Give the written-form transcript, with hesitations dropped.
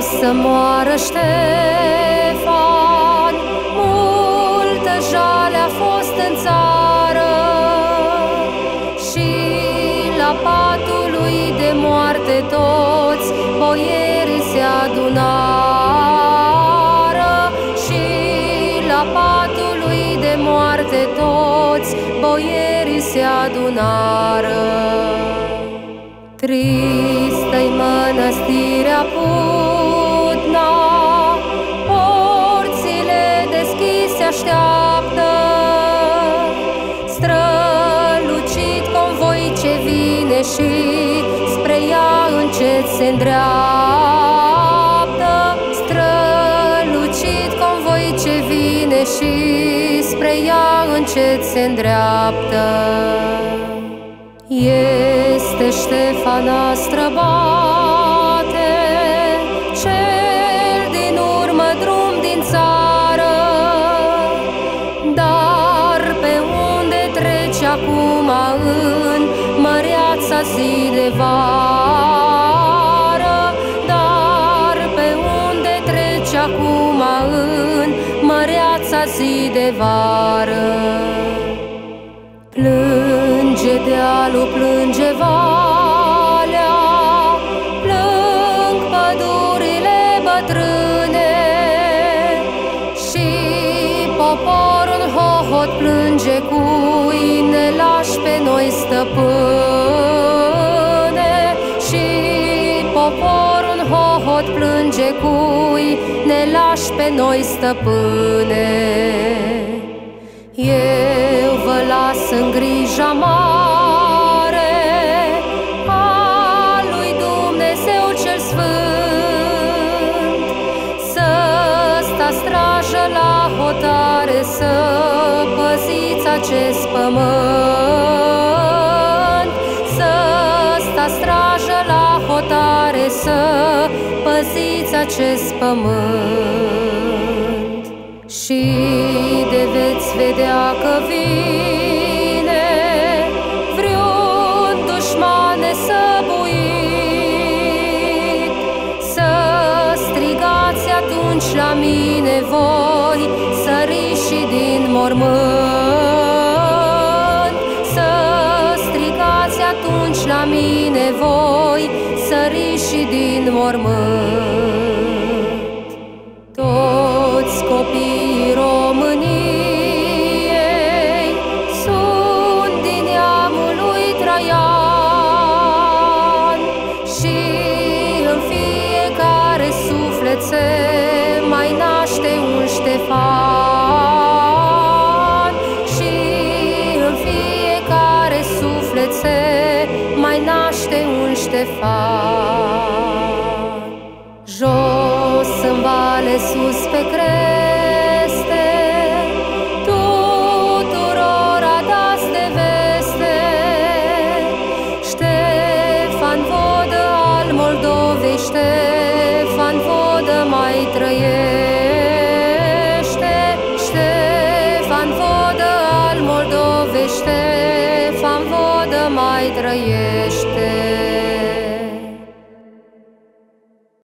să moară Ștefan, multă jale a fost în țară, și la patul lui de moarte toți boierii se adunară, și la patul lui de moarte toți boierii se adunară. Tristă-i mănăstirea Putna, porțile deschise așteaptă, strălucit convoi ce vine și spre ea încet se îndreaptă, strălucit convoi ce vine și spre ea încet se îndreaptă. Este Ștefan străbate, cel din urmă drum din țară, dar pe unde trece acum în măreața zi de vară, dar pe unde trece acum în măreața zi de vară. Plânge dealul, plânge valea, plâng pădurile bătrâne, și poporul în hohot plânge, cui ne lași pe noi, stăpâne, și poporul în hohot plânge, cui ne lași pe noi, stăpâne. Eu vă las în grija mare a lui Dumnezeu cel Sfânt, să stați strajă la hotare, să păziți acest pământ, să stați strajă la hotare, să păziți acest pământ. Și de veți vedea că vine vreun dușman nesăbuit, să strigați atunci la mine voi, săriși din mormânt, să strigați atunci la mine voi, săriși din mormânt. Toți copiii României sunt din neamul lui Traian, și în fiecare suflet se mai naște un Ștefan, și în fiecare suflet se mai naște un Ștefan. Jos în vale, sus pe creste, tuturora dați de veste, Ștefan Vodă al Moldovei, Ștefan Vodă mai trăiește, Ștefan Vodă al Moldovei, Ștefan Vodă mai trăiește.